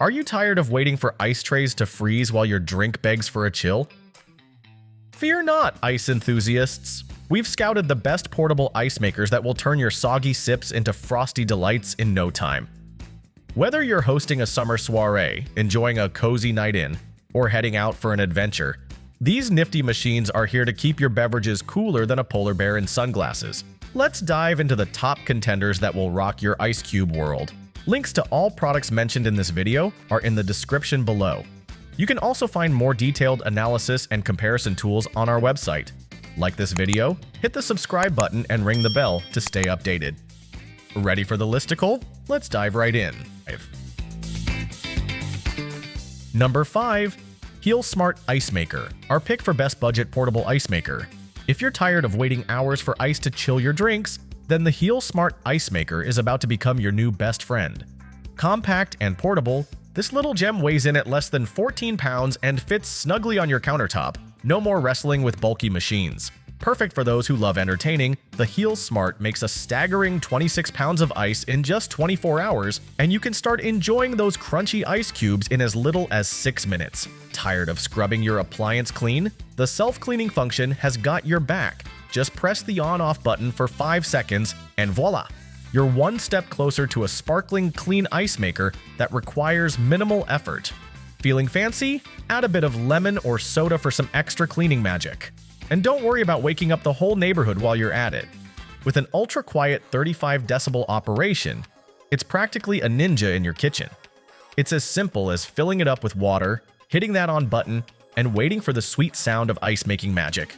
Are you tired of waiting for ice trays to freeze while your drink begs for a chill? Fear not, ice enthusiasts! We've scouted the best portable ice makers that will turn your soggy sips into frosty delights in no time. Whether you're hosting a summer soiree, enjoying a cozy night in, or heading out for an adventure, these nifty machines are here to keep your beverages cooler than a polar bear in sunglasses. Let's dive into the top contenders that will rock your ice cube world. Links to all products mentioned in this video are in the description below. You can also find more detailed analysis and comparison tools on our website. Like this video, hit the subscribe button and ring the bell to stay updated. Ready for the listicle? Let's dive right in. Number 5. HealSmart Ice Maker, our pick for best budget portable ice maker. If you're tired of waiting hours for ice to chill your drinks, then the HealSmart Ice Maker is about to become your new best friend. Compact and portable, this little gem weighs in at less than 14 pounds and fits snugly on your countertop. No more wrestling with bulky machines. Perfect for those who love entertaining, the HealSmart makes a staggering 26 pounds of ice in just 24 hours, and you can start enjoying those crunchy ice cubes in as little as 6 minutes. Tired of scrubbing your appliance clean? The self-cleaning function has got your back. Just press the on-off button for 5 seconds, and voila! You're one step closer to a sparkling, clean ice maker that requires minimal effort. Feeling fancy? Add a bit of lemon or soda for some extra cleaning magic. And don't worry about waking up the whole neighborhood while you're at it. With an ultra-quiet 35 decibel operation, it's practically a ninja in your kitchen. It's as simple as filling it up with water, hitting that on button, and waiting for the sweet sound of ice-making magic.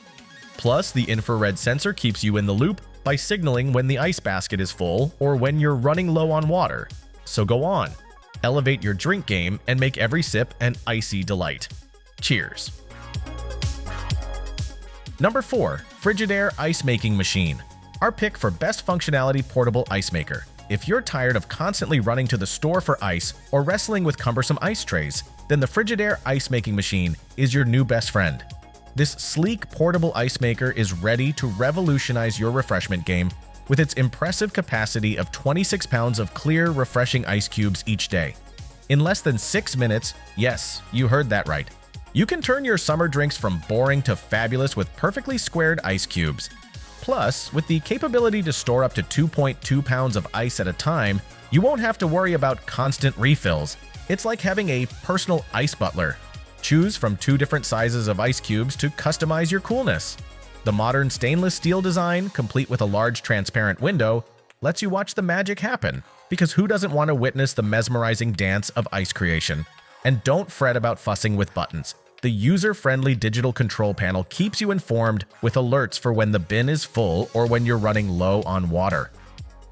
Plus, the infrared sensor keeps you in the loop by signaling when the ice basket is full or when you're running low on water. So go on, elevate your drink game and make every sip an icy delight. Cheers! Number 4. Frigidaire Ice Making Machine, our pick for best functionality portable ice maker. If you're tired of constantly running to the store for ice or wrestling with cumbersome ice trays, then the Frigidaire Ice Making Machine is your new best friend. This sleek portable ice maker is ready to revolutionize your refreshment game with its impressive capacity of 26 pounds of clear, refreshing ice cubes each day. In less than 6 minutes, yes, you heard that right, you can turn your summer drinks from boring to fabulous with perfectly squared ice cubes. Plus, with the capability to store up to 2.2 pounds of ice at a time, you won't have to worry about constant refills. It's like having a personal ice butler. Choose from 2 different sizes of ice cubes to customize your coolness. The modern stainless steel design, complete with a large transparent window, lets you watch the magic happen, because who doesn't want to witness the mesmerizing dance of ice creation? And don't fret about fussing with buttons. The user-friendly digital control panel keeps you informed with alerts for when the bin is full or when you're running low on water.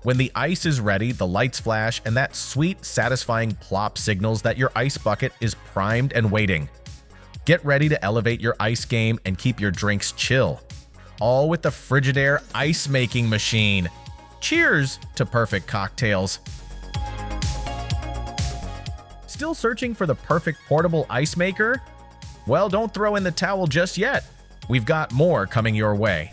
When the ice is ready, the lights flash, and that sweet, satisfying plop signals that your ice bucket is primed and waiting. Get ready to elevate your ice game and keep your drinks chill. All with the Frigidaire Ice Making Machine. Cheers to perfect cocktails. Still searching for the perfect portable ice maker? Well, don't throw in the towel just yet. We've got more coming your way.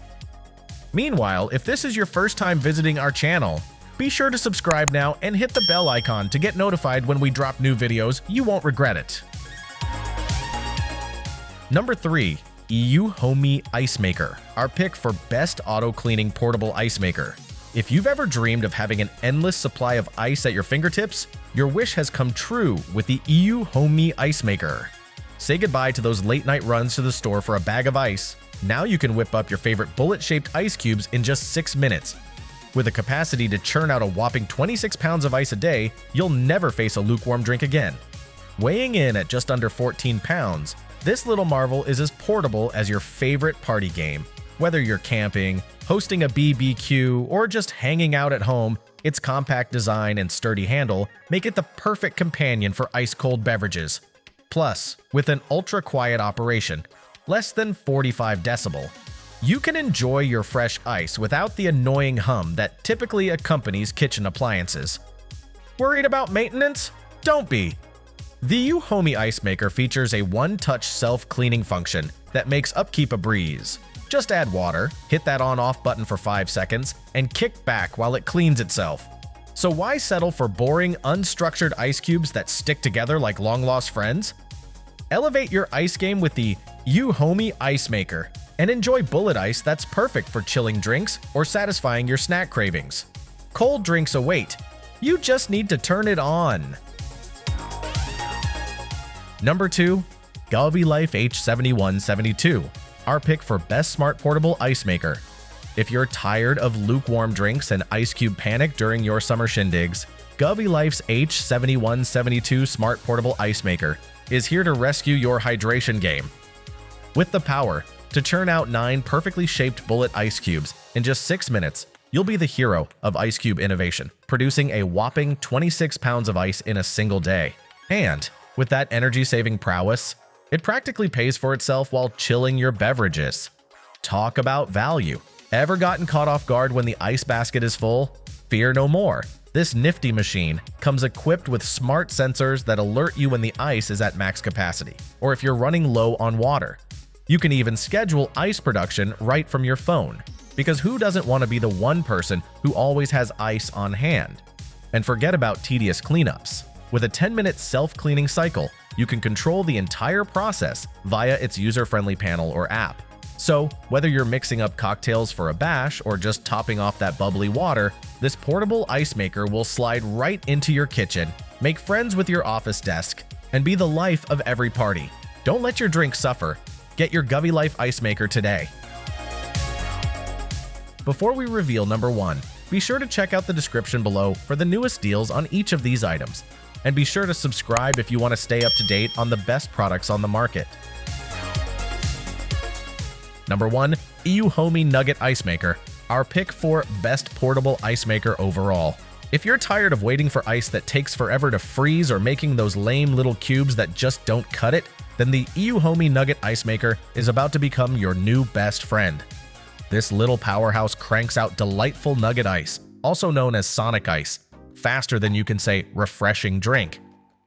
Meanwhile, if this is your first time visiting our channel, be sure to subscribe now and hit the bell icon to get notified when we drop new videos. You won't regret it. Number 3. EUHOMY Ice Maker, our pick for best auto-cleaning portable ice maker. If you've ever dreamed of having an endless supply of ice at your fingertips, your wish has come true with the EUHOMY Ice Maker. Say goodbye to those late-night runs to the store for a bag of ice. Now you can whip up your favorite bullet-shaped ice cubes in just 6 minutes. With a capacity to churn out a whopping 26 pounds of ice a day, you'll never face a lukewarm drink again. Weighing in at just under 14 pounds, this little marvel is as portable as your favorite party game. Whether you're camping, hosting a BBQ, or just hanging out at home, its compact design and sturdy handle make it the perfect companion for ice-cold beverages. Plus, with an ultra-quiet operation, less than 45 decibel, you can enjoy your fresh ice without the annoying hum that typically accompanies kitchen appliances. Worried about maintenance? Don't be! The EUHOMY Ice Maker features a one-touch self-cleaning function that makes upkeep a breeze. Just add water, hit that on-off button for 5 seconds, and kick back while it cleans itself. So why settle for boring, unstructured ice cubes that stick together like long-lost friends? Elevate your ice game with the EUHOMY Ice Maker and enjoy bullet ice that's perfect for chilling drinks or satisfying your snack cravings. Cold drinks await. You just need to turn it on. Number 2. GoveeLife H7172, our pick for best smart portable ice maker. If you're tired of lukewarm drinks and ice cube panic during your summer shindigs, GoveeLife's H7172 smart portable ice maker is here to rescue your hydration game. With the power to churn out 9 perfectly shaped bullet ice cubes in just 6 minutes, you'll be the hero of ice cube innovation, producing a whopping 26 pounds of ice in a single day. And with that energy-saving prowess, it practically pays for itself while chilling your beverages. Talk about value. Ever gotten caught off guard when the ice basket is full? Fear no more. This nifty machine comes equipped with smart sensors that alert you when the ice is at max capacity, or if you're running low on water. You can even schedule ice production right from your phone, because who doesn't want to be the one person who always has ice on hand? And forget about tedious cleanups. With a 10-minute self-cleaning cycle, you can control the entire process via its user-friendly panel or app. So, whether you're mixing up cocktails for a bash or just topping off that bubbly water, this portable ice maker will slide right into your kitchen, make friends with your office desk, and be the life of every party. Don't let your drink suffer. Get your GoveeLife Ice Maker today. Before we reveal number 1, be sure to check out the description below for the newest deals on each of these items. And be sure to subscribe if you want to stay up to date on the best products on the market. Number 1. EUHOMY Nugget Ice Maker, our pick for best portable ice maker overall. If you're tired of waiting for ice that takes forever to freeze or making those lame little cubes that just don't cut it, then the EUHOMY Nugget Ice Maker is about to become your new best friend. This little powerhouse cranks out delightful nugget ice, also known as Sonic Ice, faster than you can say refreshing drink.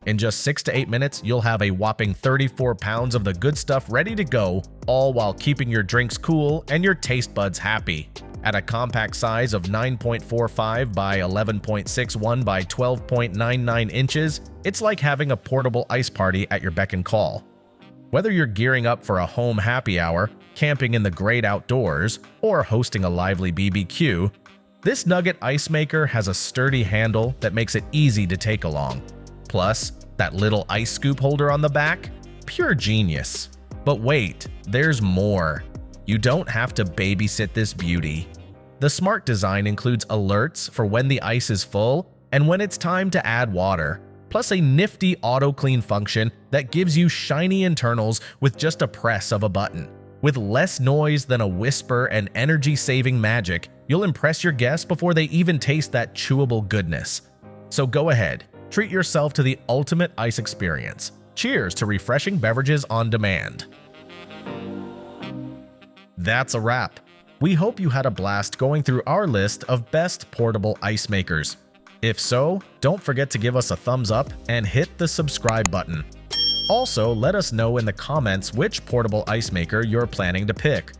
In just 6 to 8 minutes, you'll have a whopping 34 pounds of the good stuff ready to go, all while keeping your drinks cool and your taste buds happy. At a compact size of 9.45 by 11.61 by 12.99 inches, it's like having a portable ice party at your beck and call. Whether you're gearing up for a home happy hour, camping in the great outdoors, or hosting a lively BBQ, this Nugget Ice Maker has a sturdy handle that makes it easy to take along. Plus, that little ice scoop holder on the back? Pure genius. But wait, there's more. You don't have to babysit this beauty. The smart design includes alerts for when the ice is full and when it's time to add water, plus a nifty auto-clean function that gives you shiny internals with just a press of a button. With less noise than a whisper and energy-saving magic, you'll impress your guests before they even taste that chewable goodness. So go ahead, treat yourself to the ultimate ice experience. Cheers to refreshing beverages on demand. That's a wrap. We hope you had a blast going through our list of best portable ice makers. If so, don't forget to give us a thumbs up and hit the subscribe button. Also, let us know in the comments which portable ice maker you're planning to pick.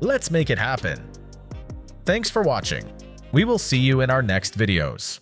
Let's make it happen. Thanks for watching. We will see you in our next videos.